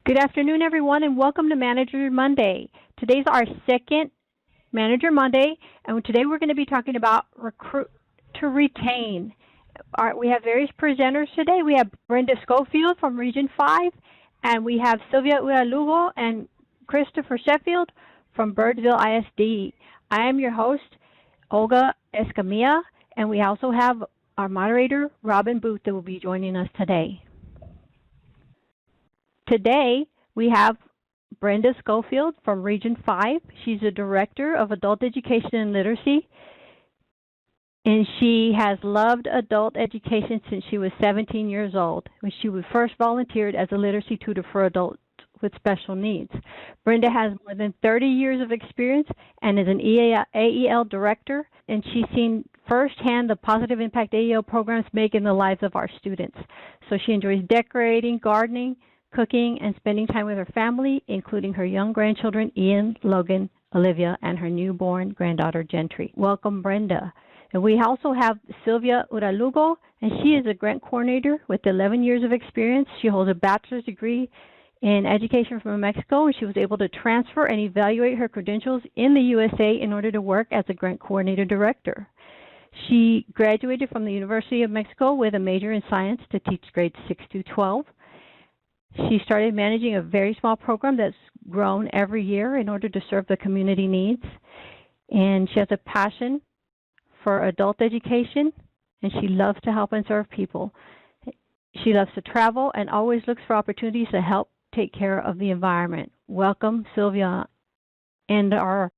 Good afternoon, everyone, and welcome to Manager Monday. Today's our second Manager Monday, and today we're going to be talking about recruit to retain. We have various presenters today. We have Brenda Schofield from Region 5, and we have Sylvia Uralugo and Christopher Sheffield from Birdsville ISD. I am your host, Olga Escamilla, and we also have our moderator, Robin Booth, that will be joining us today. Today, we have Brenda Schofield from Region 5. She's the Director of Adult Education and Literacy, and she has loved adult education since she was 17 years old, when she was first volunteered as a literacy tutor for adults with special needs. Brenda has more than 30 years of experience and is an AEL Director, and she's seen firsthand the positive impact AEL programs make in the lives of our students. So she enjoys decorating, gardening, cooking, and spending time with her family, including her young grandchildren, Ian, Logan, Olivia, and her newborn granddaughter, Gentry. Welcome, Brenda. And we also have Sylvia Uralugo, and she is a grant coordinator with 11 years of experience. She holds a bachelor's degree in education from Mexico, and she was able to transfer and evaluate her credentials in the USA in order to work as a grant coordinator director. She graduated from the University of Mexico with a major in science to teach grades 6 through 12. She started managing a very small program that's grown every year in order to serve the community needs. And she has a passion for adult education, and she loves to help and serve people. She loves to travel and always looks for opportunities to help take care of the environment. Welcome, Sylvia. And our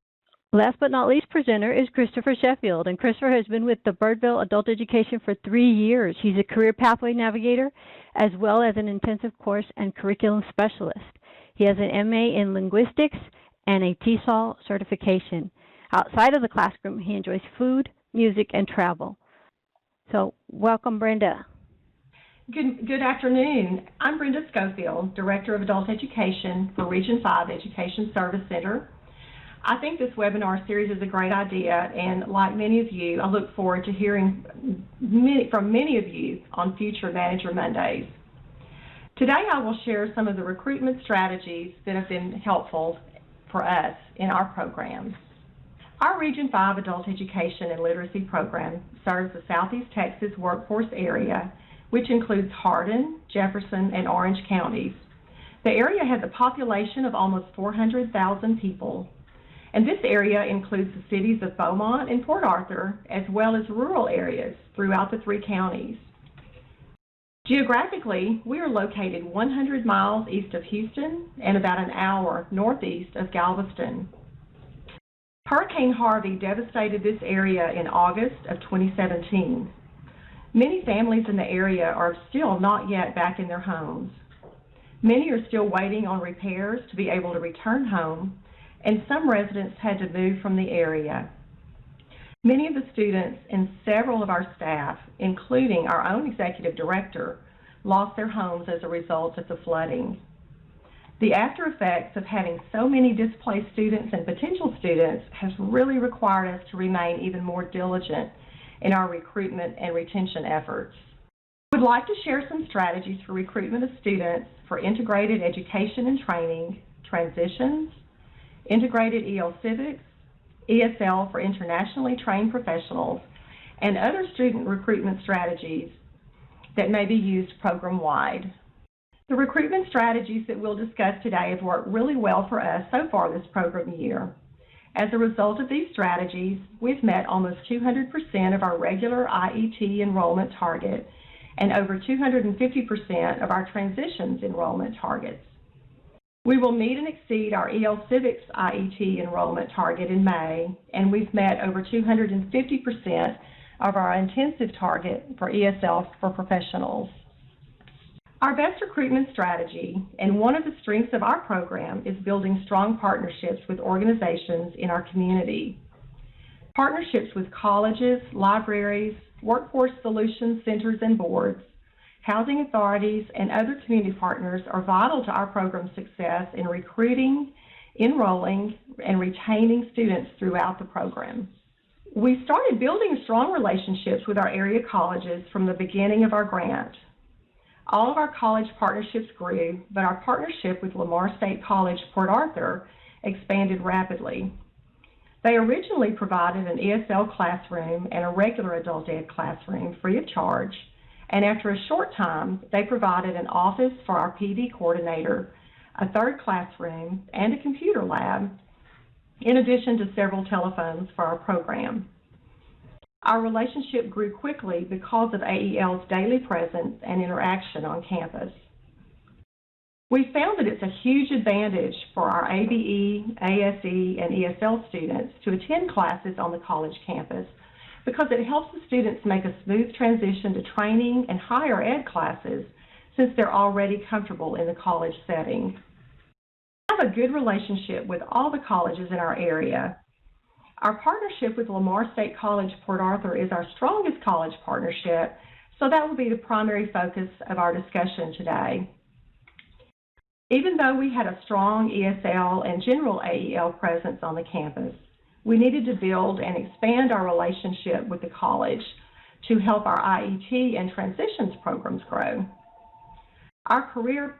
last but not least presenter is Christopher Sheffield, and Christopher has been with the Birdville Adult Education for 3 years. He's a career pathway navigator as well as an intensive course and curriculum specialist. He has an MA in linguistics and a TESOL certification. Outside of the classroom, he enjoys food, music, and travel. So welcome, Brenda. Good afternoon. I'm Brenda Schofield, Director of Adult Education for Region 5 Education Service Center. I think this webinar series is a great idea, and like many of you, I look forward to hearing from many of you on future Manager Mondays. Today I will share some of the recruitment strategies that have been helpful for us in our programs. Our Region 5 Adult Education and Literacy Program serves the Southeast Texas workforce area, which includes Hardin, Jefferson, and Orange counties. The area has a population of almost 400,000 people. And this area includes the cities of Beaumont and Port Arthur, as well as rural areas throughout the 3 counties. Geographically, we are located 100 miles east of Houston and about an hour northeast of Galveston. Hurricane Harvey devastated this area in August of 2017. Many families in the area are still not yet back in their homes. Many are still waiting on repairs to be able to return home, and some residents had to move from the area. Many of the students and several of our staff, including our own executive director, lost their homes as a result of the flooding. The after effects of having so many displaced students and potential students has really required us to remain even more diligent in our recruitment and retention efforts. I would like to share some strategies for recruitment of students for integrated education and training, transitions, integrated EL Civics, ESL for internationally trained professionals, and other student recruitment strategies that may be used program-wide. The recruitment strategies that we'll discuss today have worked really well for us so far this program year. As a result of these strategies, we've met almost 200% of our regular IET enrollment target and over 250% of our transitions enrollment targets. We will meet and exceed our EL Civics IET enrollment target in May, and we've met over 250% of our intensive target for ESL for professionals. Our best recruitment strategy, and one of the strengths of our program, is building strong partnerships with organizations in our community. Partnerships with colleges, libraries, workforce solutions centers and boards, housing authorities, and other community partners are vital to our program's success in recruiting, enrolling, and retaining students throughout the program. We started building strong relationships with our area colleges from the beginning of our grant. All of our college partnerships grew, but our partnership with Lamar State College, Port Arthur expanded rapidly. They originally provided an ESL classroom and a regular adult ed classroom free of charge, and after a short time, they provided an office for our PD coordinator, a third classroom, and a computer lab, in addition to several telephones for our program. Our relationship grew quickly because of AEL's daily presence and interaction on campus. We found that it's a huge advantage for our ABE, ASE, and ESL students to attend classes on the college campus because it helps the students make a smooth transition to training and higher ed classes since they're already comfortable in the college setting. We have a good relationship with all the colleges in our area. Our partnership with Lamar State College, Port Arthur is our strongest college partnership, so that will be the primary focus of our discussion today. Even though we had a strong ESL and general AEL presence on the campus, we needed to build and expand our relationship with the college to help our IET and transitions programs grow. Our career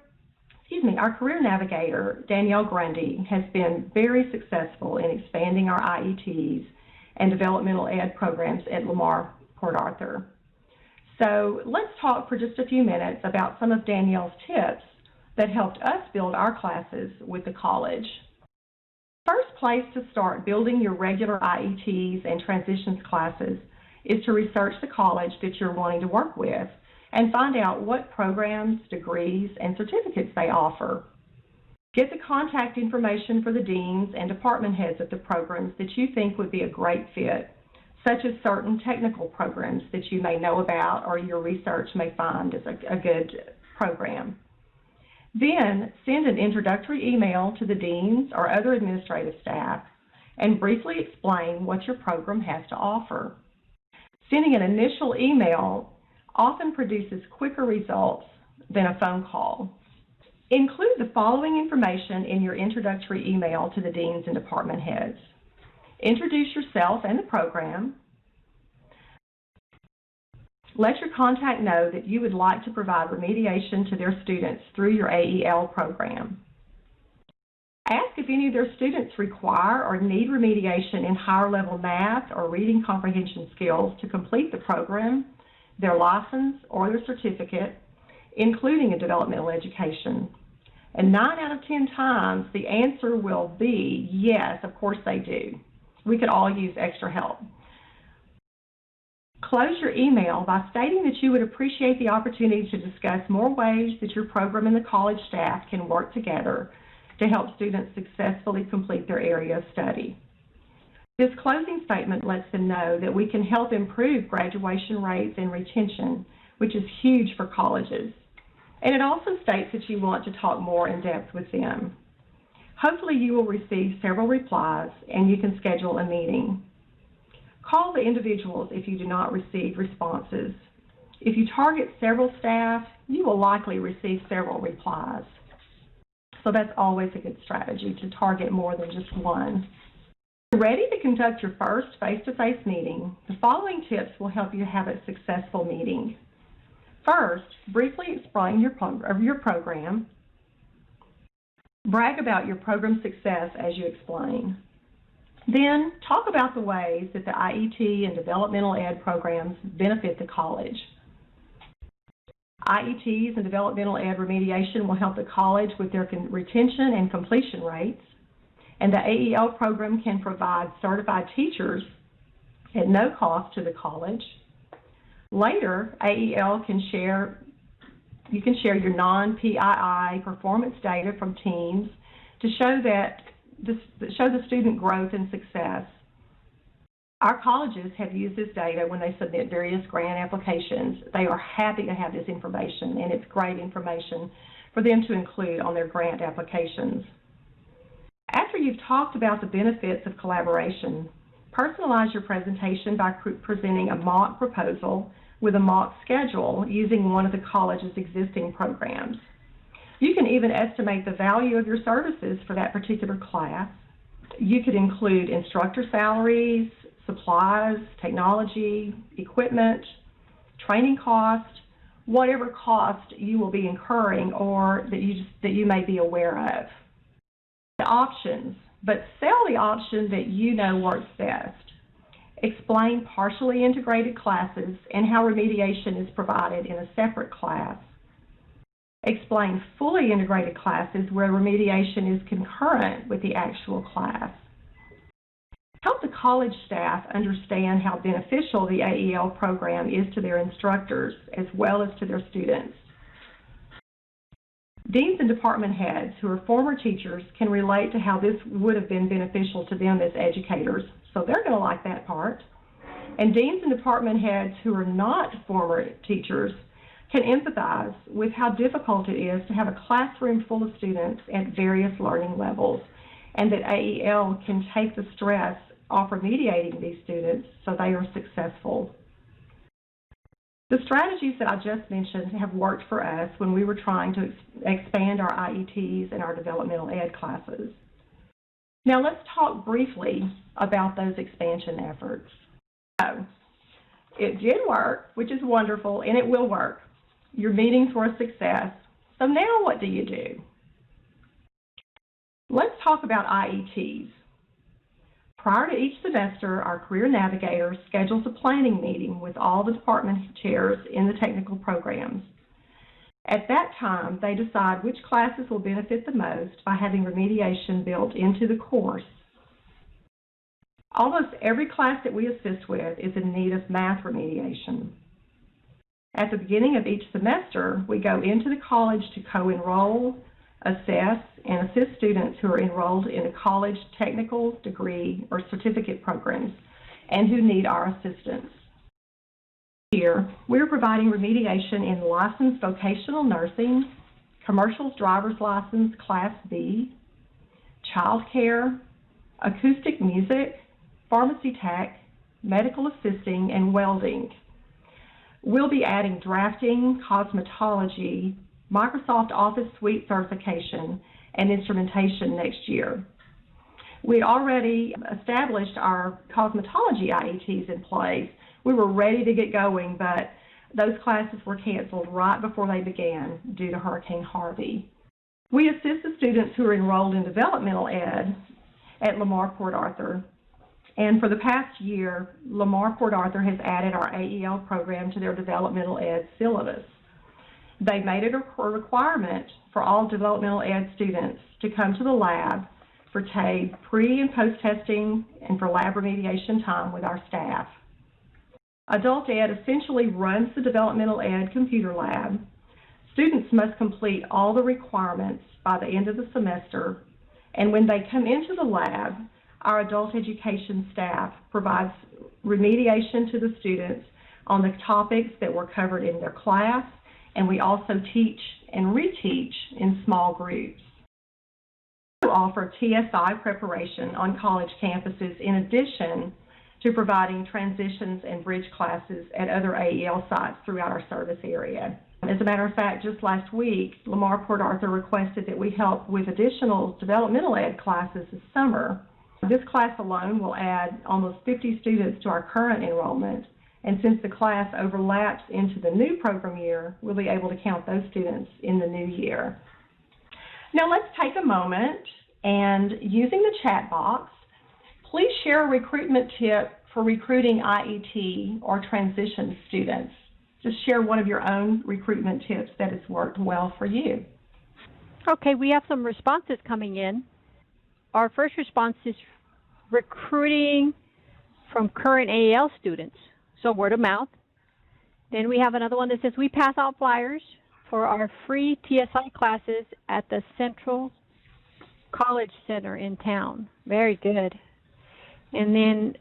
navigator, Danielle Grundy, has been very successful in expanding our IETs and developmental ed programs at Lamar Port Arthur. So let's talk for just a few minutes about some of Danielle's tips that helped us build our classes with the college. The first place to start building your regular IETs and transitions classes is to research the college that you're wanting to work with and find out what programs, degrees, and certificates they offer. Get the contact information for the deans and department heads of the programs that you think would be a great fit, such as certain technical programs that you may know about or your research may find is a good program. Then send an introductory email to the deans or other administrative staff and briefly explain what your program has to offer. Sending an initial email often produces quicker results than a phone call. Include the following information in your introductory email to the deans and department heads. Introduce yourself and the program. Let your contact know that you would like to provide remediation to their students through your AEL program. Ask if any of their students require or need remediation in higher level math or reading comprehension skills to complete the program, their license, or their certificate, including a developmental education. And 9 out of 10 times, the answer will be yes, of course they do. We could all use extra help. Close your email by stating that you would appreciate the opportunity to discuss more ways that your program and the college staff can work together to help students successfully complete their area of study. This closing statement lets them know that we can help improve graduation rates and retention, which is huge for colleges. And it also states that you want to talk more in depth with them. Hopefully you will receive several replies and you can schedule a meeting. Call the individuals if you do not receive responses. If you target several staff, you will likely receive several replies. So that's always a good strategy, to target more than just one. If you're ready to conduct your first face-to-face meeting, the following tips will help you have a successful meeting. First, briefly explain your program. Brag about your program success as you explain. Then, talk about the ways that the IET and developmental ed programs benefit the college. IETs and developmental ed remediation will help the college with their retention and completion rates, and the AEL program can provide certified teachers at no cost to the college. Later, AEL can share your non-PII performance data from teams to show the student growth and success. Our colleges have used this data when they submit various grant applications. They are happy to have this information, and it's great information for them to include on their grant applications. After you've talked about the benefits of collaboration, personalize your presentation by presenting a mock proposal with a mock schedule using one of the college's existing programs. You can even estimate the value of your services for that particular class. You could include instructor salaries, supplies, technology, equipment, training costs, whatever cost you will be incurring or that you may be aware of. The options, but sell the option that you know works best. Explain partially integrated classes and how remediation is provided in a separate class. Explain fully integrated classes where remediation is concurrent with the actual class. Help the college staff understand how beneficial the AEL program is to their instructors as well as to their students. Deans and department heads who are former teachers can relate to how this would have been beneficial to them as educators, so they're going to like that part. And deans and department heads who are not former teachers can empathize with how difficult it is to have a classroom full of students at various learning levels, and that AEL can take the stress off remediating these students so they are successful. The strategies that I just mentioned have worked for us when we were trying to expand our IETs and our developmental ed classes. Now let's talk briefly about those expansion efforts. So, it did work, which is wonderful, and it will work. Your meetings were a success. So now what do you do? Let's talk about IETs. Prior to each semester, our career navigator schedules a planning meeting with all the department chairs in the technical programs. At that time, they decide which classes will benefit the most by having remediation built into the course. Almost every class that we assist with is in need of math remediation. At the beginning of each semester, we go into the college to co-enroll, assess, and assist students who are enrolled in a college technical, degree, or certificate programs and who need our assistance. Here, we're providing remediation in licensed vocational nursing, commercial driver's license Class B, child care, acoustic music, pharmacy tech, medical assisting, and welding. We'll be adding drafting, cosmetology, Microsoft Office Suite certification, and instrumentation next year. We already established our cosmetology IETs in place. We were ready to get going, but those classes were canceled right before they began due to Hurricane Harvey. We assist the students who are enrolled in developmental ed at Lamar Port Arthur. And for the past year, Lamar Port Arthur has added our AEL program to their developmental ed syllabus. They made it a requirement for all developmental ed students to come to the lab for TABE pre- and post-testing and for lab remediation time with our staff. Adult ed essentially runs the developmental ed computer lab. Students must complete all the requirements by the end of the semester, and when they come into the lab, our adult education staff provides remediation to the students on the topics that were covered in their class, and we also teach and reteach in small groups. We offer TSI preparation on college campuses in addition to providing transitions and bridge classes at other AEL sites throughout our service area. As a matter of fact, just last week, Lamar Port Arthur requested that we help with additional developmental ed classes this summer. This class alone will add almost 50 students to our current enrollment, and since the class overlaps into the new program year, we'll be able to count those students in the new year. Now let's take a moment and, using the chat box, please share a recruitment tip for recruiting IET or transition students. Just share one of your own recruitment tips that has worked well for you. Okay, we have some responses coming in. Our first response is recruiting from current AEL students, so word of mouth. Then we have another one that says we pass out flyers for our free TSI classes at the Central College Center in town. Very good. And then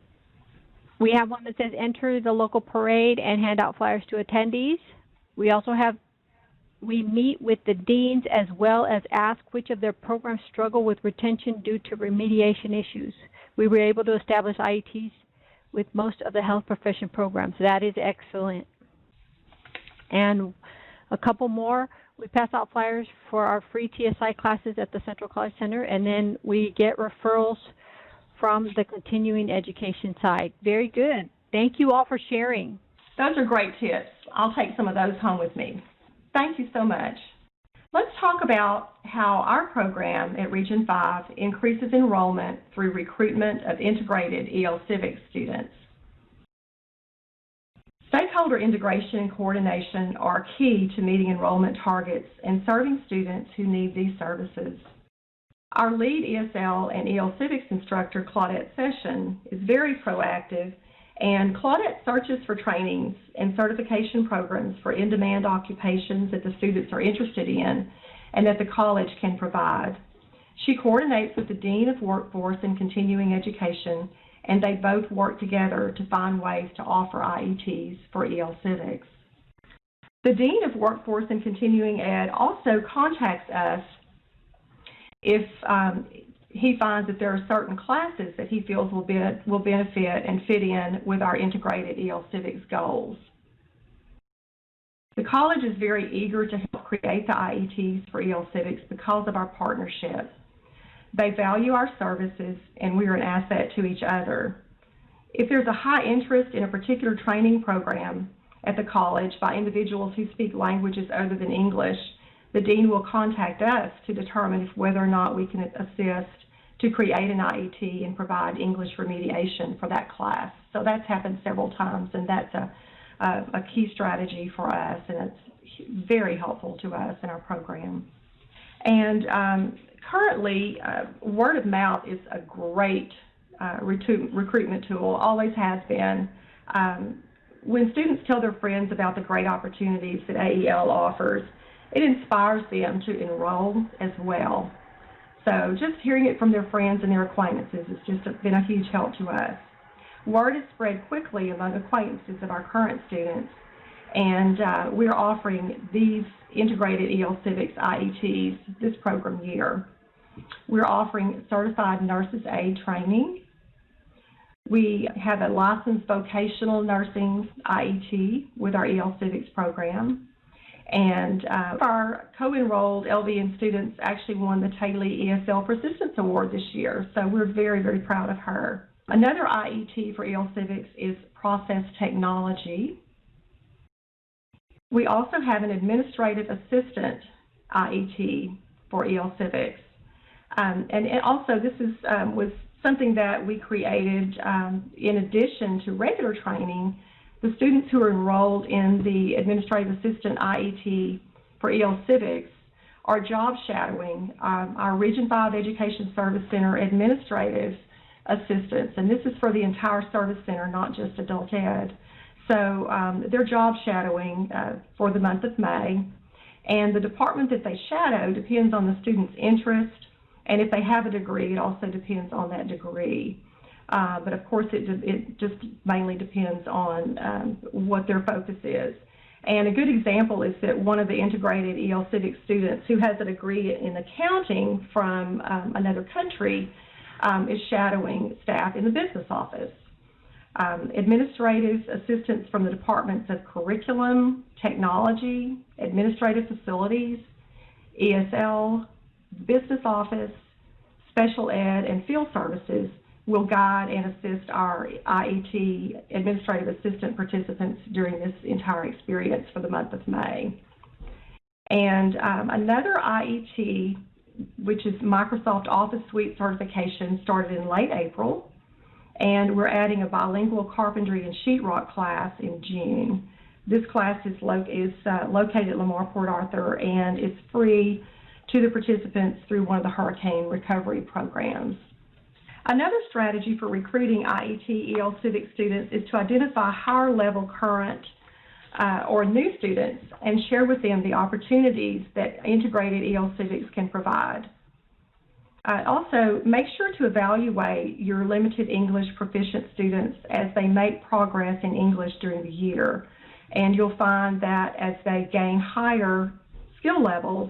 we have one that says enter the local parade and hand out flyers to attendees. We also have we meet with the deans as well as ask which of their programs struggle with retention due to remediation issues. We were able to establish IETs with most of the health profession programs. That is excellent. And a couple more, we pass out flyers for our free TSI classes at the Central College Center, and then we get referrals from the continuing education side. Very good. Thank you all for sharing. Those are great tips. I'll take some of those home with me. Thank you so much. Let's talk about how our program at Region 5 increases enrollment through recruitment of integrated EL Civics students. Stakeholder integration and coordination are key to meeting enrollment targets and serving students who need these services. Our lead ESL and EL Civics instructor, Claudette Session, is very proactive, and Claudette searches for trainings and certification programs for in-demand occupations that the students are interested in and that the college can provide. She coordinates with the Dean of Workforce and Continuing Education, and they both work together to find ways to offer IETs for EL Civics. The Dean of Workforce and Continuing Ed also contacts us if he finds that there are certain classes that he feels will benefit and fit in with our integrated EL Civics goals. The college is very eager to help create the IETs for EL Civics because of our partnership. They value our services, and we are an asset to each other. If there's a high interest in a particular training program at the college by individuals who speak languages other than English, the dean will contact us to determine whether or not we can assist to create an IET and provide English remediation for that class. So that's happened several times, and that's a key strategy for us, and it's very helpful to us in our program. And currently, word of mouth is a great recruitment tool, always has been. When students tell their friends about the great opportunities that AEL offers, it inspires them to enroll as well. So just hearing it from their friends and their acquaintances has just been a huge help to us. Word is spread quickly among acquaintances of our current students, and we're offering these integrated EL Civics IETs this program year. We're offering certified nurses aid training. We have a licensed vocational nursing IET with our EL Civics program. And our co-enrolled LVN students actually won the Taylor ESL Persistence Award this year, so we're very, very proud of her. Another IET for EL Civics is process technology. We also have an administrative assistant IET for EL Civics. And also this was something that we created in addition to regular training. The students who are enrolled in the Administrative Assistant IET for EL Civics are job shadowing our Region 5 Education Service Center administrative assistants, and this is for the entire service center, not just adult ed. So they're job shadowing for the month of May, and the department that they shadow depends on the student's interest, and if they have a degree, it also depends on that degree. But of course, it just mainly depends on what their focus is. And a good example is that one of the integrated EL Civics students who has a degree in accounting from another country is shadowing staff in the business office. Administrative assistants from the departments of curriculum, technology, administrative facilities, ESL, business office, special ed, and field services will guide and assist our IET administrative assistant participants during this entire experience for the month of May. And another IET, which is Microsoft Office Suite certification, started in late April, and we're adding a bilingual carpentry and sheetrock class in June. This class is located at Lamar Port Arthur, and it's free to the participants through one of the hurricane recovery programs. Another strategy for recruiting IET EL Civics students is to identify higher level current or new students and share with them the opportunities that integrated EL Civics can provide. Also, make sure to evaluate your limited English proficient students as they make progress in English during the year. And you'll find that as they gain higher skill levels,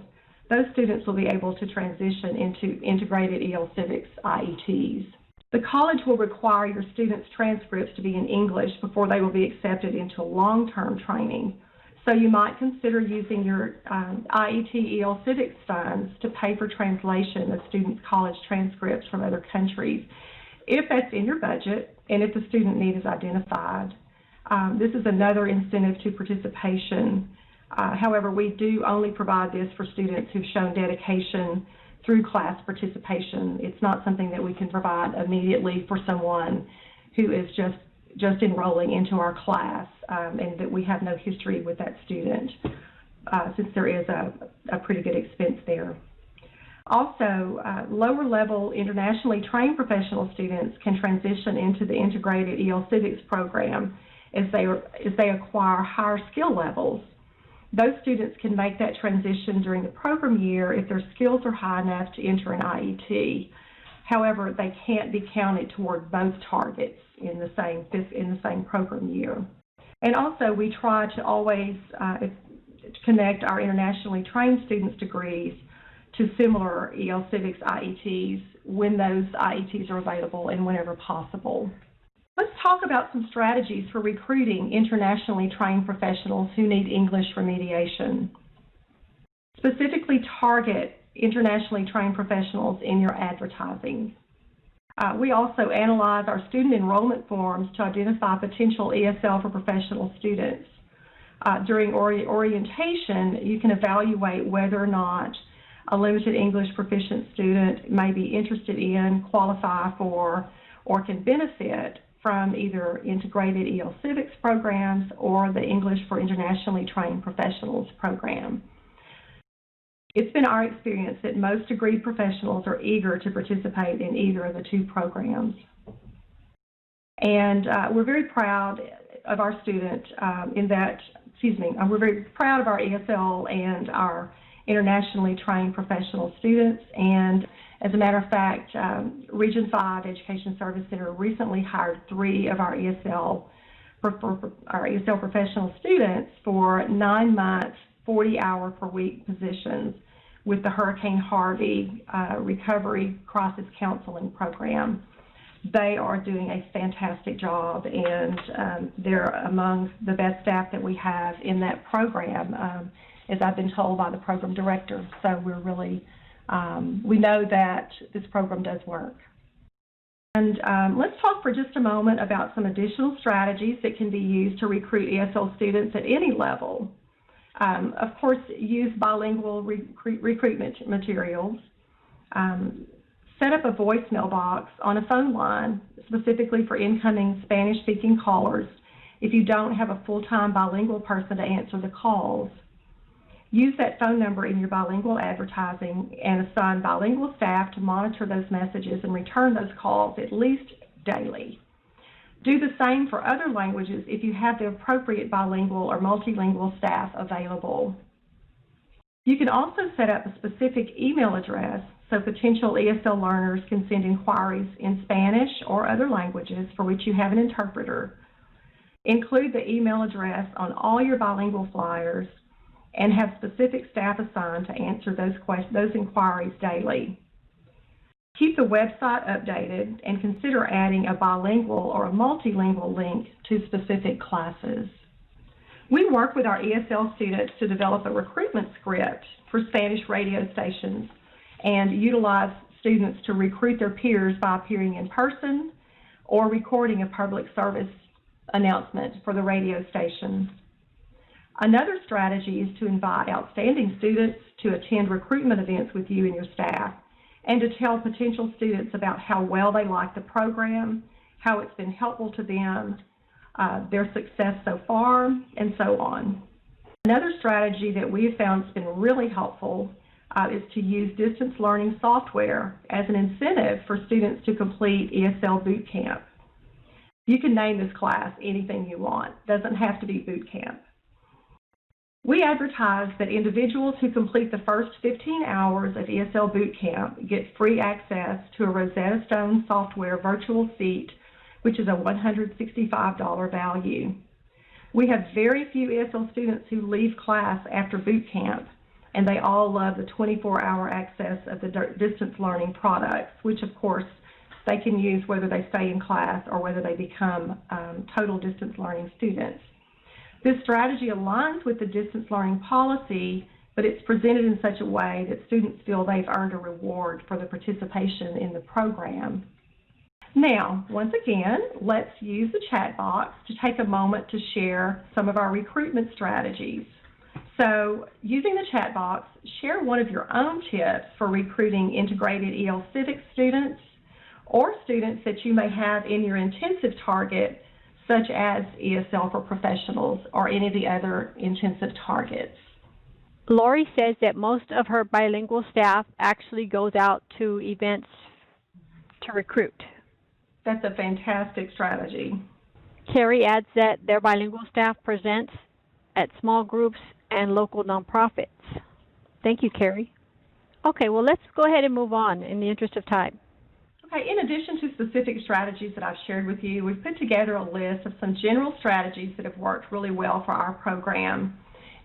those students will be able to transition into integrated EL Civics IETs. The college will require your students' transcripts to be in English before they will be accepted into long-term training. So you might consider using your IET EL Civics funds to pay for translation of students' college transcripts from other countries, if that's in your budget and if the student need is identified. This is another incentive to participation. However, we do only provide this for students who've shown dedication through class participation. It's not something that we can provide immediately for someone who is just enrolling into our class and that we have no history with that student, since there is a pretty good expense there. Also, lower-level internationally trained professional students can transition into the integrated EL Civics program as they acquire higher skill levels. Those students can make that transition during the program year if their skills are high enough to enter an IET. However, they can't be counted toward both targets in the same program year. And also, we try to always connect our internationally trained students' degrees to similar EL Civics IETs when those IETs are available and whenever possible. Let's talk about some strategies for recruiting internationally trained professionals who need English remediation. Specifically target internationally trained professionals in your advertising. We also analyze our student enrollment forms to identify potential ESL for professional students. During orientation, you can evaluate whether or not a limited English proficient student may be interested in, qualify for, or can benefit from either integrated EL Civics programs or the English for Internationally Trained Professionals program. It's been our experience that most degree professionals are eager to participate in either of the two programs. And we're very proud of our student we're very proud of our ESL and our internationally trained professional students. And as a matter of fact, Region 5 Education Service Center recently hired 3 of our ESL professional students for 9-month, 40-hour-per-week positions with the Hurricane Harvey Recovery Crisis Counseling Program. They are doing a fantastic job, and they're among the best staff that we have in that program, as I've been told by the program director. So we're really, we know that this program does work. And let's talk for just a moment about some additional strategies that can be used to recruit ESL students at any level. Of course, use bilingual recruitment materials. Set up a voicemail box on a phone line specifically for incoming Spanish-speaking callers if you don't have a full-time bilingual person to answer the calls. Use that phone number in your bilingual advertising and assign bilingual staff to monitor those messages and return those calls at least daily. Do the same for other languages if you have the appropriate bilingual or multilingual staff available. You can also set up a specific email address so potential ESL learners can send inquiries in Spanish or other languages for which you have an interpreter. Include the email address on all your bilingual flyers and have specific staff assigned to answer those inquiries daily. Keep the website updated and consider adding a bilingual or a multilingual link to specific classes. We work with our ESL students to develop a recruitment script for Spanish radio stations and utilize students to recruit their peers by appearing in person or recording a public service announcement for the radio station. Another strategy is to invite outstanding students to attend recruitment events with you and your staff, and to tell potential students about how well they like the program, how it's been helpful to them, their success so far, and so on. Another strategy that we have found has been really helpful is to use distance learning software as an incentive for students to complete ESL boot camp. You can name this class anything you want. It doesn't have to be boot camp. We advertise that individuals who complete the first 15 hours of ESL boot camp get free access to a Rosetta Stone software virtual seat, which is a $165 value. We have very few ESL students who leave class after boot camp, and they all love the 24-hour access of the distance learning products, which of course they can use whether they stay in class or whether they become total distance learning students. This strategy aligns with the distance learning policy, but it's presented in such a way that students feel they've earned a reward for the participation in the program. Now, once again, let's use the chat box to take a moment to share some of our recruitment strategies. So, using the chat box, share one of your own tips for recruiting integrated EL Civics students or students that you may have in your intensive target, such as ESL for Professionals or any of the other intensive targets. Lori says that most of her bilingual staff actually goes out to events to recruit. That's a fantastic strategy. Carrie adds that their bilingual staff presents at small groups and local nonprofits. Thank you, Carrie. Okay, well, let's go ahead and move on in the interest of time. Okay, in addition to specific strategies that I've shared with you, we've put together a list of some general strategies that have worked really well for our program.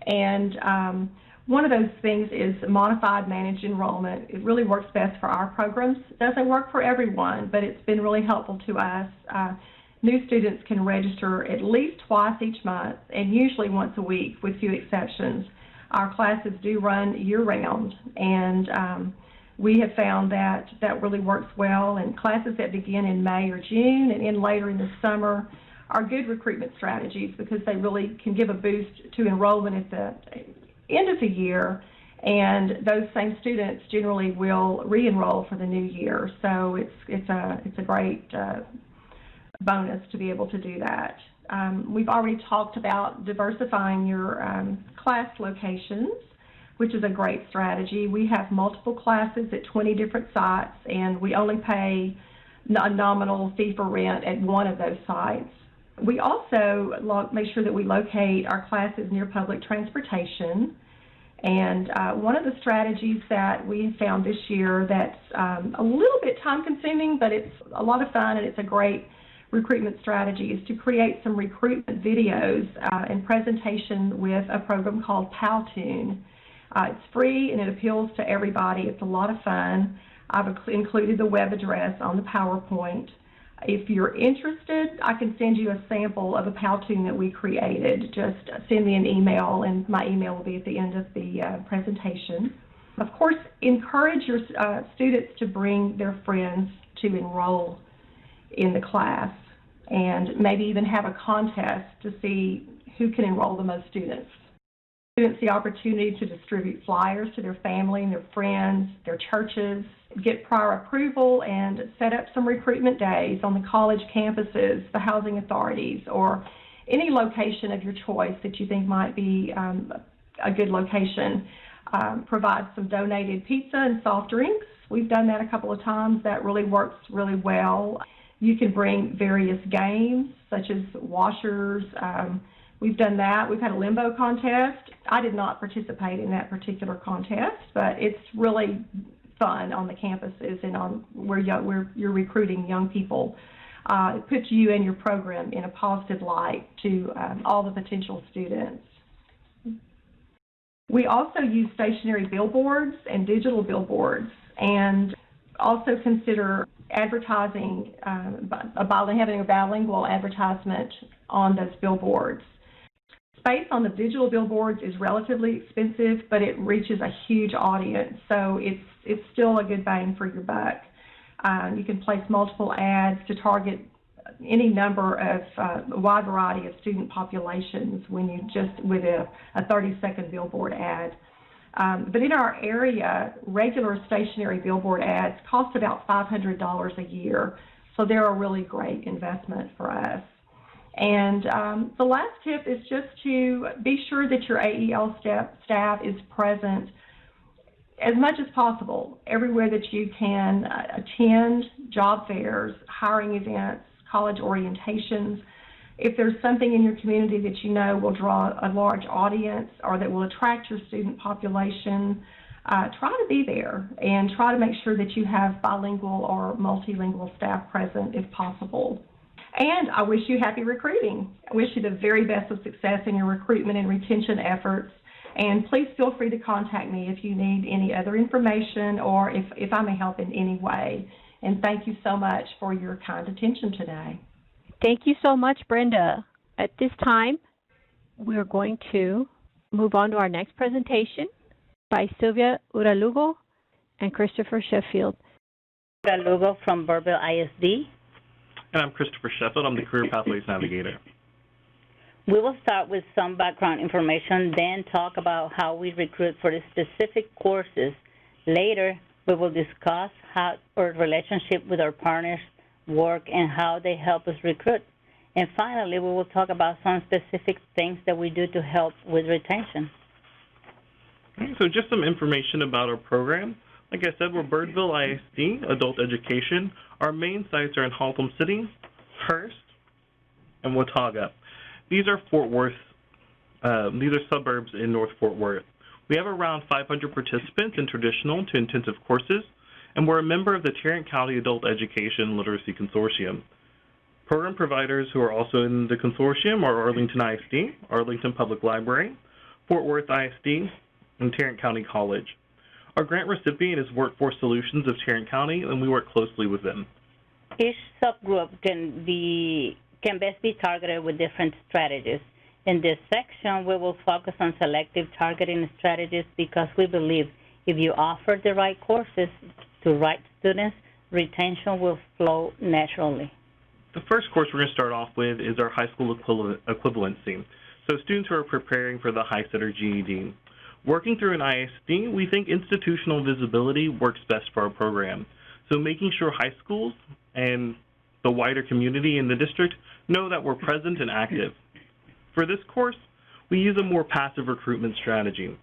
And one of those things is modified managed enrollment. It really works best for our programs. It doesn't work for everyone, but it's been really helpful to us. New students can register at least twice each month and usually once a week with few exceptions. Our classes do run year-round, and we have found that that really works well, and classes that begin in May or June and end later in the summer are good recruitment strategies because they really can give a boost to enrollment at the end of the year, and those same students generally will re-enroll for the new year. So it's a great bonus to be able to do that. We've already talked about diversifying your class locations, which is a great strategy. We have multiple classes at 20 different sites, and we only pay a nominal fee for rent at one of those sites. We also make sure that we locate our classes near public transportation. And one of the strategies that we have found this year that's a little bit time-consuming, but it's a lot of fun and it's a great recruitment strategy, is to create some recruitment videos and presentation with a program called Powtoon. It's free and it appeals to everybody. It's a lot of fun. I've included the web address on the PowerPoint. If you're interested, I can send you a sample of a Powtoon that we created. Just send me an email, and my email will be at the end of the presentation. Of course, encourage your students to bring their friends to enroll in the class, and maybe even have a contest to see who can enroll the most students. Students the opportunity to distribute flyers to their family and their friends, their churches, get prior approval, and set up some recruitment days on the college campuses, the housing authorities, or any location of your choice that you think might be a good location. Provide some donated pizza and soft drinks. We've done that a couple of times. That really works really well. You can bring various games, such as washers. We've done that. We've had a limbo contest. I did not participate in that particular contest, but it's really fun on the campuses and on where you're recruiting young people. It puts you and your program in a positive light to all the potential students. We also use stationary billboards and digital billboards, and also consider advertising, having a bilingual advertisement on those billboards. Space on the digital billboards is relatively expensive, but it reaches a huge audience, so it's still a good bang for your buck. You can place multiple ads to target any number of a wide variety of student populations when you just with a 30-second billboard ad. But in our area, regular stationary billboard ads cost about $500 a year, so they're a really great investment for us. And the last tip is just to be sure that your AEL staff is present as much as possible everywhere that you can attend job fairs, hiring events, college orientations. If there's something in your community that you know will draw a large audience or that will attract your student population, try to be there and try to make sure that you have bilingual or multilingual staff present if possible. And I wish you happy recruiting. I wish you the very best of success in your recruitment and retention efforts. And please feel free to contact me if you need any other information or if I may help in any way. And thank you so much for your kind attention today. Thank you so much, Brenda. At this time, we're going to move on to our next presentation by Sylvia Uralugo and Christopher Sheffield. Uralugo from Burrillville ISD. And I'm Christopher Sheffield. I'm the Career Pathways Navigator. We will start with some background information, then talk about how we recruit for the specific courses. Later, we will discuss how our relationship with our partners work and how they help us recruit. And finally, we will talk about some specific things that we do to help with retention. So just some information about our program. Like I said, we're Birdville ISD, Adult Education. Our main sites are in Haltom City, Hurst, and Watauga. These are Fort Worth. These are suburbs in North Fort Worth. We have around 500 participants in traditional to intensive courses, and we're a member of the Tarrant County Adult Education Literacy Consortium. Program providers who are also in the consortium are Arlington ISD, Arlington Public Library, Fort Worth ISD, and Tarrant County College. Our grant recipient is Workforce Solutions of Tarrant County, and we work closely with them. Each subgroup can best be targeted with different strategies. In this section, we will focus on selective targeting strategies because we believe if you offer the right courses to right students, retention will flow naturally. The first course we're going to start off with is our high school equivalency. So students who are preparing for the HiSET or GED. Working through an ISD, we think institutional visibility works best for our program. So making sure high schools and the wider community in the district know that we're present and active. For this course, we use a more passive recruitment strategy.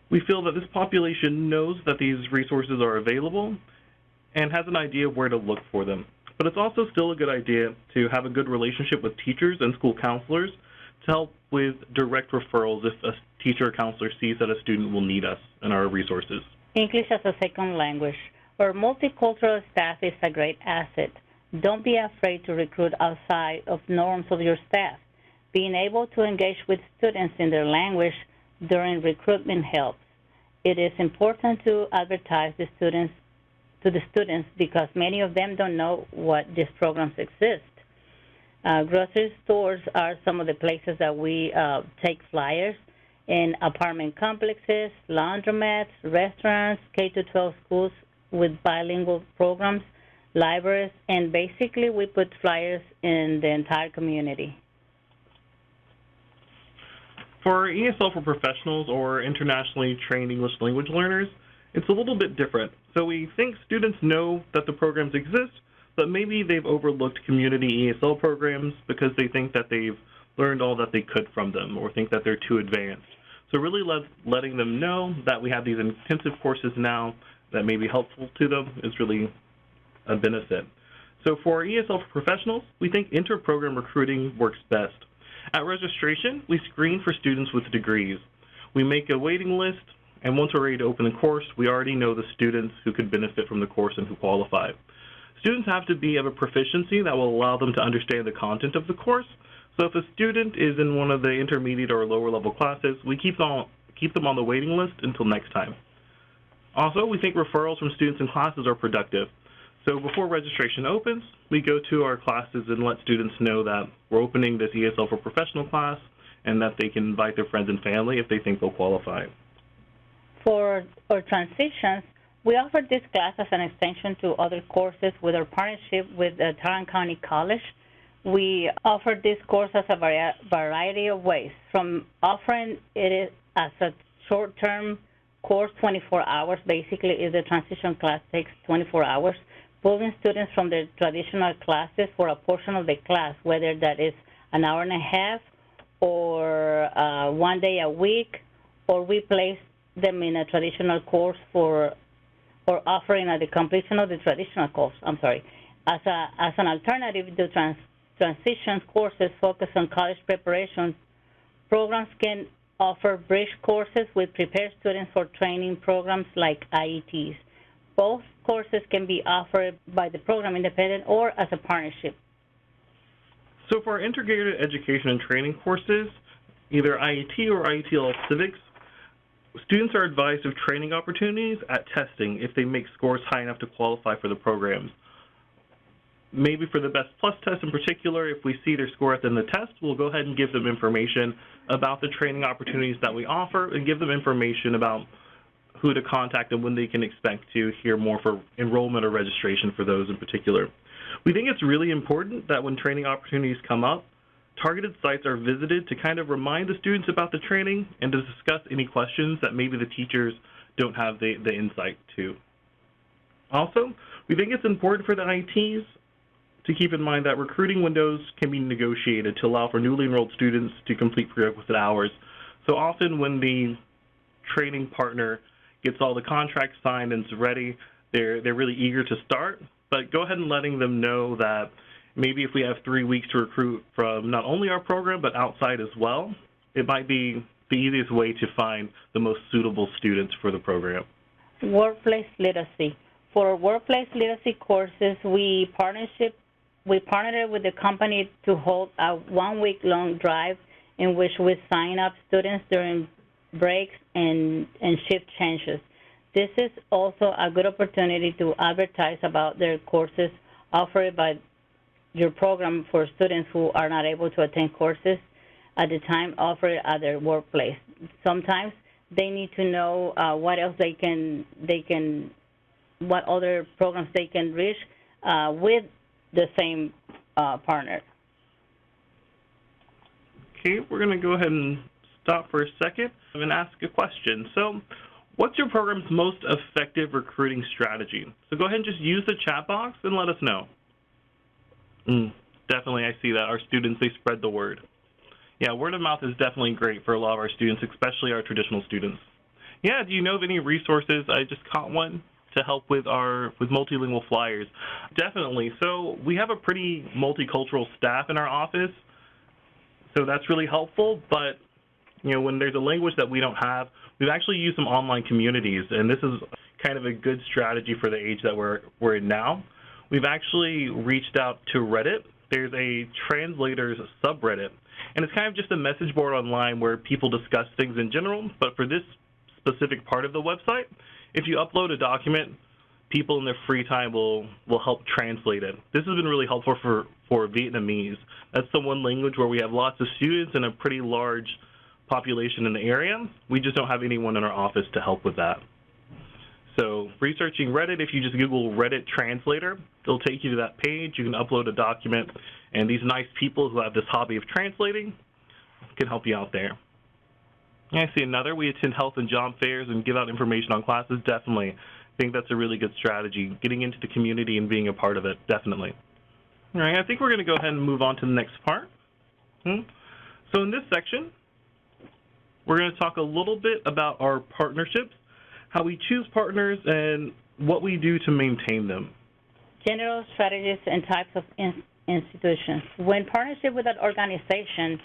We feel that this population knows that these resources are available and has an idea of where to look for them. But it's also still a good idea to have a good relationship with teachers and school counselors to help with direct referrals if a teacher or counselor sees that a student will need us and our resources. English as a second language. Our multicultural staff is a great asset. Don't be afraid to recruit outside of norms of your staff. Being able to engage with students in their language during recruitment helps. It is important to advertise to the students because many of them don't know what these programs exist. Grocery stores are some of the places that we take flyers. In apartment complexes, laundromats, restaurants, K-12 schools with bilingual programs, libraries, and basically we put flyers in the entire community. For ESL for professionals or internationally trained English language learners, it's a little bit different. So we think students know that the programs exist, but maybe they've overlooked community ESL programs because they think that they've learned all that they could from them or think that they're too advanced. So really letting them know that we have these intensive courses now that may be helpful to them is really a benefit. So for ESL for professionals, we think inter-program recruiting works best. At registration, we screen for students with degrees. We make a waiting list, and once we're ready to open the course, we already know the students who could benefit from the course and who qualify. Students have to be of a proficiency that will allow them to understand the content of the course. So if a student is in one of the intermediate or lower level classes, we keep them on the waiting list until next time. Also, we think referrals from students in classes are productive. So before registration opens, we go to our classes and let students know that we're opening this ESL for professional class and that they can invite their friends and family if they think they'll qualify. For our transitions, we offer this class as an extension to other courses with our partnership with Tarrant County College. We offer this course as a variety of ways, from offering it as a short-term course, 24 hours, basically if the transition class takes 24 hours, pulling students from their traditional classes for a portion of the class, whether that is an hour and a half or 1 day a week, or we place them in a traditional course or offering at the completion of the traditional course, as an alternative to transition courses focused on college preparation. Programs can offer bridge courses which prepare students for training programs like IETs. Both courses can be offered by the program independent or as a partnership. So for our integrated education and training courses, either IET or IETL Civics, students are advised of training opportunities at testing if they make scores high enough to qualify for the programs. Maybe for the Best Plus test in particular, if we see their score at the end of the test, we'll go ahead and give them information about the training opportunities that we offer and give them information about who to contact and when they can expect to hear more for enrollment or registration for those in particular. We think it's really important that when training opportunities come up, targeted sites are visited to kind of remind the students about the training and to discuss any questions that maybe the teachers don't have the insight to. Also, we think it's important for the ITs to keep in mind that recruiting windows can be negotiated to allow for newly enrolled students to complete prerequisite hours. So often when the training partner gets all the contracts signed and is ready, they're really eager to start, but go ahead and letting them know that maybe if we have 3 weeks to recruit from not only our program but outside as well, it might be the easiest way to find the most suitable students for the program. Workplace literacy. For workplace literacy courses, we partnered with the company to hold a 1-week-long drive in which we sign up students during breaks and shift changes. This is also a good opportunity to advertise about their courses offered by your program for students who are not able to attend courses at the time offered at their workplace. Sometimes they need to know what else what other programs they can reach with the same partner. Okay, we're going to go ahead and stop for a second and ask a question. So, what's your program's most effective recruiting strategy? So go ahead and just use the chat box and let us know. Definitely, I see that. Our students, they spread the word. Yeah, word of mouth is definitely great for a lot of our students, especially our traditional students. Yeah, do you know of any resources? I just caught one to help with multilingual flyers. Definitely. So we have a pretty multicultural staff in our office, so that's really helpful. But you know, when there's a language that we don't have, we've actually used some online communities, and this is kind of a good strategy for the age that we're in now. We've actually reached out to Reddit. There's a translators subreddit, and it's kind of just a message board online where people discuss things in general, but for this specific part of the website, if you upload a document, people in their free time will help translate it. This has been really helpful for Vietnamese. That's the one language where we have lots of students and a pretty large population in the area. We just don't have anyone in our office to help with that. So researching Reddit, if you just Google Reddit translator, it'll take you to that page. You can upload a document, and these nice people who have this hobby of translating can help you out there. I see another. We attend health and job fairs and give out information on classes. Definitely. I think that's a really good strategy, getting into the community and being a part of it, definitely. All right, I think we're going to go ahead and move on to the next part. So in this section, we're going to talk a little bit about our partnerships, how we choose partners, and what we do to maintain them. General strategies and types of institutions. When partnership with an organization,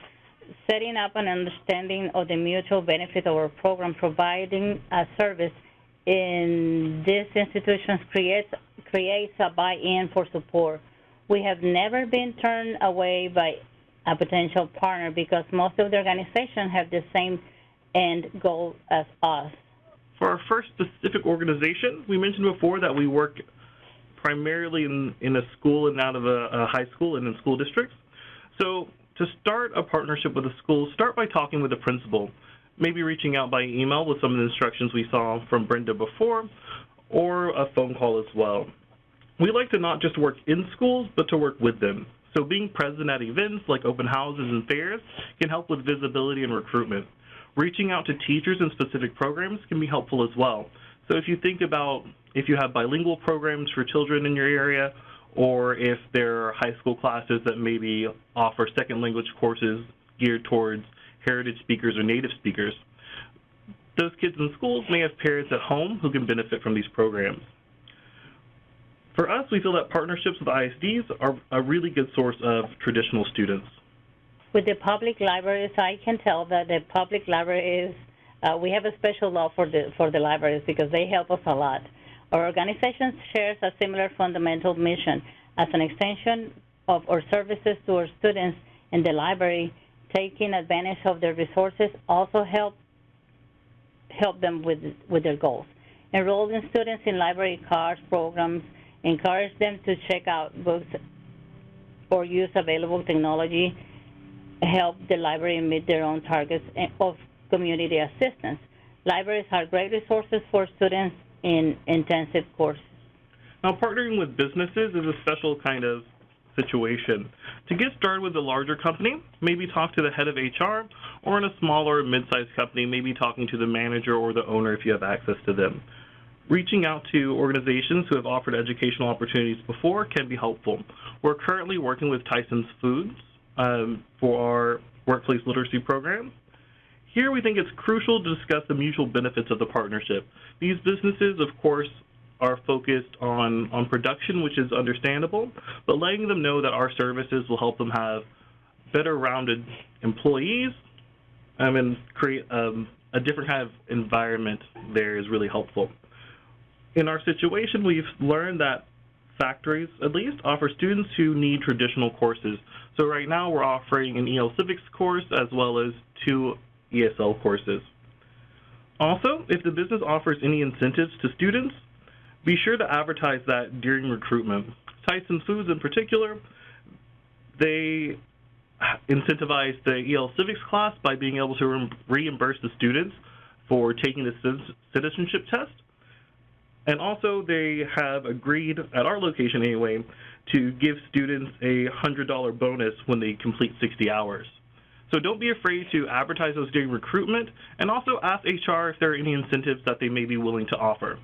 setting up an understanding of the mutual benefit of our program, providing a service in these institutions creates a buy-in for support. We have never been turned away by a potential partner because most of the organizations have the same end goal as us. For our first specific organization, we mentioned before that we work primarily in a school and out of a high school and in school districts. So to start a partnership with a school, start by talking with the principal, maybe reaching out by email with some of the instructions we saw from Brenda before, or a phone call as well. We like to not just work in schools, but to work with them. So being present at events like open houses and fairs can help with visibility and recruitment. Reaching out to teachers in specific programs can be helpful as well. So if you think about if you have bilingual programs for children in your area, or if there are high school classes that maybe offer second language courses geared towards heritage speakers or native speakers, those kids in schools may have parents at home who can benefit from these programs. For us, we feel that partnerships with ISDs are a really good source of traditional students. With the public libraries, I can tell that the public libraries, we have a special love for the libraries because they help us a lot. Our organization shares a similar fundamental mission. As an extension of our services to our students in the library, taking advantage of their resources also help them with their goals. Enrolling students in library cards programs, encourage them to check out books or use available technology, help the library meet their own targets of community assistance. Libraries are great resources for students in intensive courses. Now, partnering with businesses is a special kind of situation. To get started with a larger company, maybe talk to the head of HR, or in a smaller mid-sized company, maybe talking to the manager or the owner if you have access to them. Reaching out to organizations who have offered educational opportunities before can be helpful. We're currently working with Tyson's Foods for our workplace literacy program. Here we think it's crucial to discuss the mutual benefits of the partnership. These businesses, of course, are focused on production, which is understandable, but letting them know that our services will help them have better rounded employees and create a different kind of environment there is really helpful. In our situation, we've learned that factories, at least, offer students who need traditional courses. So right now we're offering an EL Civics course as well as 2 ESL courses. Also, if the business offers any incentives to students, be sure to advertise that during recruitment. Tyson Foods in particular, they incentivize the EL Civics class by being able to reimburse the students for taking the citizenship test. And also, they have agreed, at our location anyway, to give students a $100 bonus when they complete 60 hours. So don't be afraid to advertise those during recruitment, and also ask HR if there are any incentives that they may be willing to offer.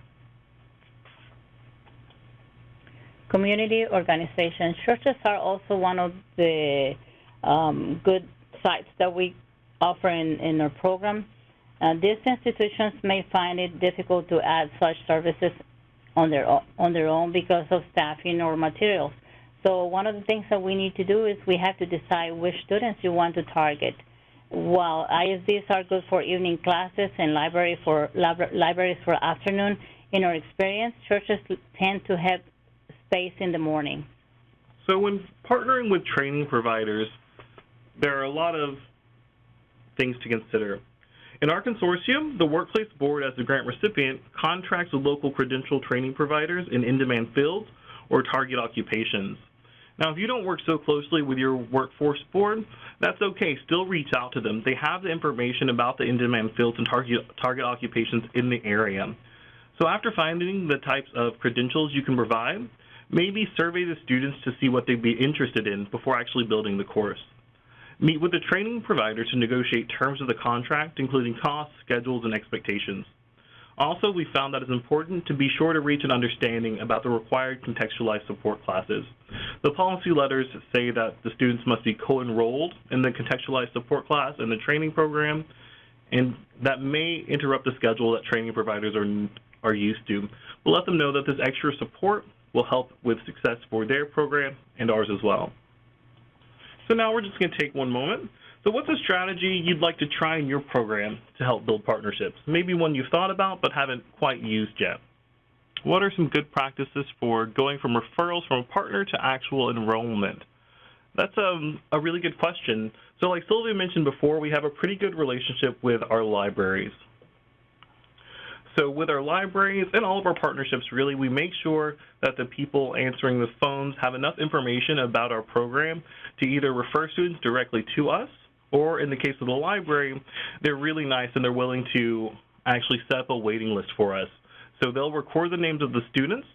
Community organizations. Churches are also one of the good sites that we offer in our program. These institutions may find it difficult to add such services on their own because of staffing or materials. So one of the things that we need to do is we have to decide which students you want to target. While ISDs are good for evening classes and libraries for afternoon, in our experience, churches tend to have space in the morning. So when partnering with training providers, there are a lot of things to consider. In our consortium, the Workplace Board, as the grant recipient, contracts with local credential training providers in in-demand fields or target occupations. Now, if you don't work so closely with your workforce board, that's okay. Still reach out to them. They have the information about the in-demand fields and target occupations in the area. So after finding the types of credentials you can provide, maybe survey the students to see what they'd be interested in before actually building the course. Meet with the training provider to negotiate terms of the contract, including costs, schedules, and expectations. Also, we found that it's important to be sure to reach an understanding about the required contextualized support classes. The policy letters say that the students must be co-enrolled in the contextualized support class and the training program, and that may interrupt the schedule that training providers are used to. We'll let them know that this extra support will help with success for their program and ours as well. So now we're just going to take one moment. So what's a strategy you'd like to try in your program to help build partnerships? Maybe one you've thought about but haven't quite used yet. What are some good practices for going from referrals from a partner to actual enrollment? That's a really good question. So like Sylvia mentioned before, we have a pretty good relationship with our libraries. So with our libraries and all of our partnerships, really, we make sure that the people answering the phones have enough information about our program to either refer students directly to us, or in the case of the library, they're really nice and they're willing to actually set up a waiting list for us. So they'll record the names of the students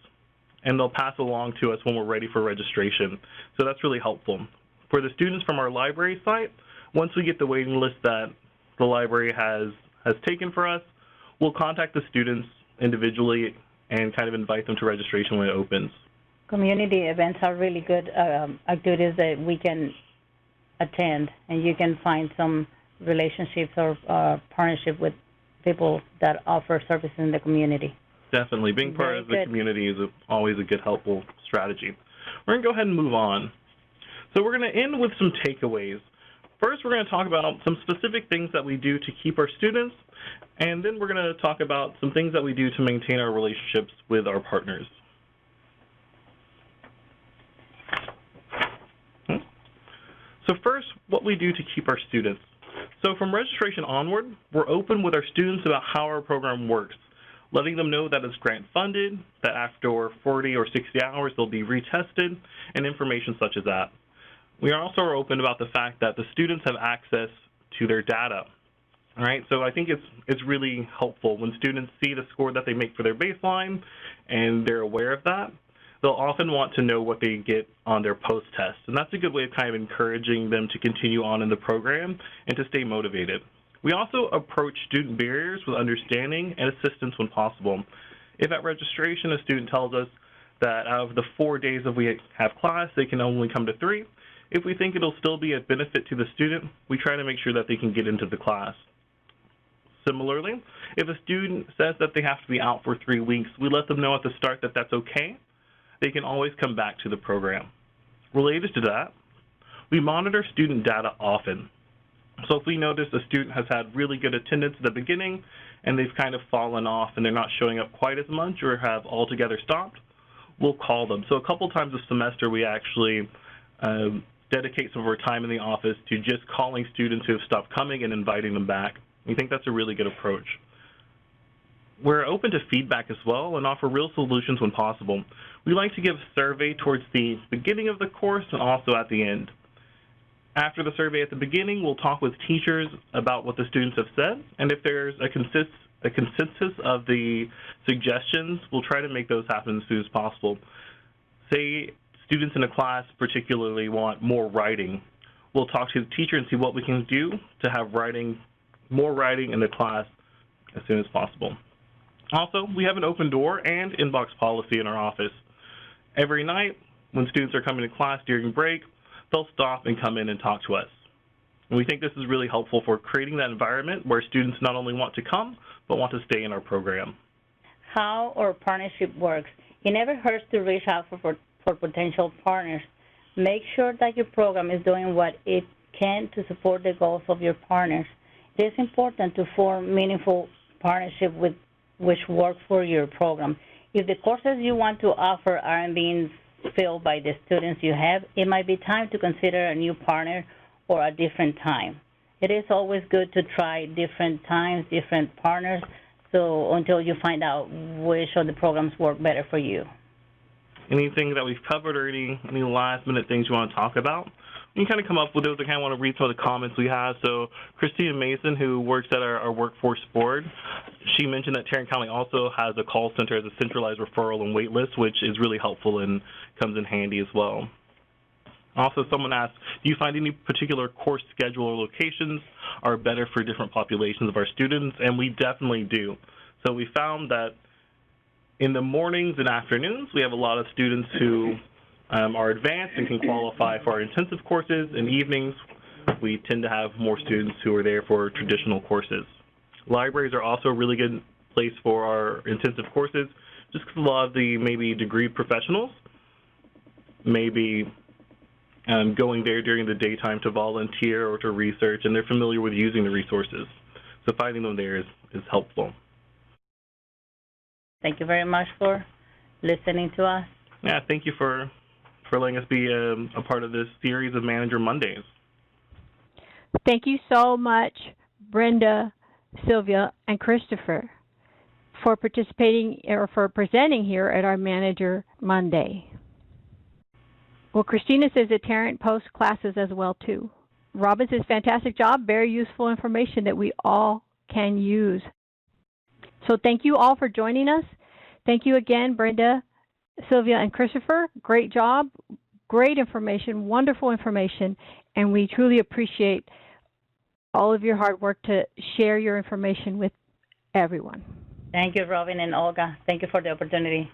and they'll pass along to us when we're ready for registration. So that's really helpful. For the students from our library site, once we get the waiting list that the library has taken for us, we'll contact the students individually and kind of invite them to registration when it opens. Community events are really good activities that we can attend, and you can find some relationships or partnership with people that offer services in the community. Definitely. Being part of the community is always a good, helpful strategy. We're going to go ahead and move on. So we're going to end with some takeaways. First, we're going to talk about some specific things that we do to keep our students, and then we're going to talk about some things that we do to maintain our relationships with our partners. So first, what we do to keep our students. So from registration onward, we're open with our students about how our program works, letting them know that it's grant funded, that after 40 or 60 hours they'll be retested, and information such as that. We are also open about the fact that the students have access to their data. All right, so I think it's really helpful when students see the score that they make for their baseline and they're aware of that. they'll often want to know what they get on their post-test, and that's a good way of kind of encouraging them to continue on in the program and to stay motivated. We also approach student barriers with understanding and assistance when possible. If at registration a student tells us that out of the 4 days that we have class, they can only come to 3, if we think it'll still be a benefit to the student, we try to make sure that they can get into the class. Similarly, if a student says that they have to be out for 3 weeks, we let them know at the start that that's okay. They can always come back to the program. Related to that, we monitor student data often. So if we notice a student has had really good attendance at the beginning and they've kind of fallen off and they're not showing up quite as much or have altogether stopped, we'll call them. So a couple times a semester we actually dedicate some of our time in the office to just calling students who have stopped coming and inviting them back. We think that's a really good approach. We're open to feedback as well and offer real solutions when possible. We like to give a survey towards the beginning of the course and also at the end. After the survey at the beginning, we'll talk with teachers about what the students have said, and if there's a consensus of the suggestions, we'll try to make those happen as soon as possible. Say students in a class particularly want more writing. We'll talk to the teacher and see what we can do to have more writing in the class as soon as possible. Also, we have an open door and inbox policy in our office. Every night, when students are coming to class during break, they'll stop and come in and talk to us. And we think this is really helpful for creating that environment where students not only want to come, but want to stay in our program. How our partnership works. It never hurts to reach out for potential partners. Make sure that your program is doing what it can to support the goals of your partners. It is important to form meaningful partnership with which work for your program. If the courses you want to offer aren't being filled by the students you have, it might be time to consider a new partner or a different time. It is always good to try different times, different partners, so until you find out which of the programs work better for you. Anything that we've covered or any last-minute things you want to talk about? You can kind of come up with those. I kind of want to read some of the comments we have. So Christina Mason, who works at our workforce board, she mentioned that Tarrant County also has a call center as a centralized referral and wait list, which is really helpful and comes in handy as well. Also, someone asked, do you find any particular course schedule or locations are better for different populations of our students? And we definitely do. So we found that in the mornings and afternoons, we have a lot of students who are advanced and can qualify for our intensive courses. In evenings, we tend to have more students who are there for traditional courses. Libraries are also a really good place for our intensive courses, just because a lot of the maybe degree professionals may be going there during the daytime to volunteer or to research, and they're familiar with using the resources. So finding them there is helpful. Thank you very much for listening to us. Yeah, thank you for letting us be a part of this series of Manager Mondays. Thank you so much, Brenda, Sylvia, and Christopher, for participating or for presenting here at our Manager Monday. Well, Christina says that Tarrant posts classes as well, too. Robin says, fantastic job, very useful information that we all can use. So thank you all for joining us. Thank you again, Brenda, Sylvia, and Christopher. Great job, great information, wonderful information, and we truly appreciate all of your hard work to share your information with everyone. Thank you, Robin and Olga. Thank you for the opportunity.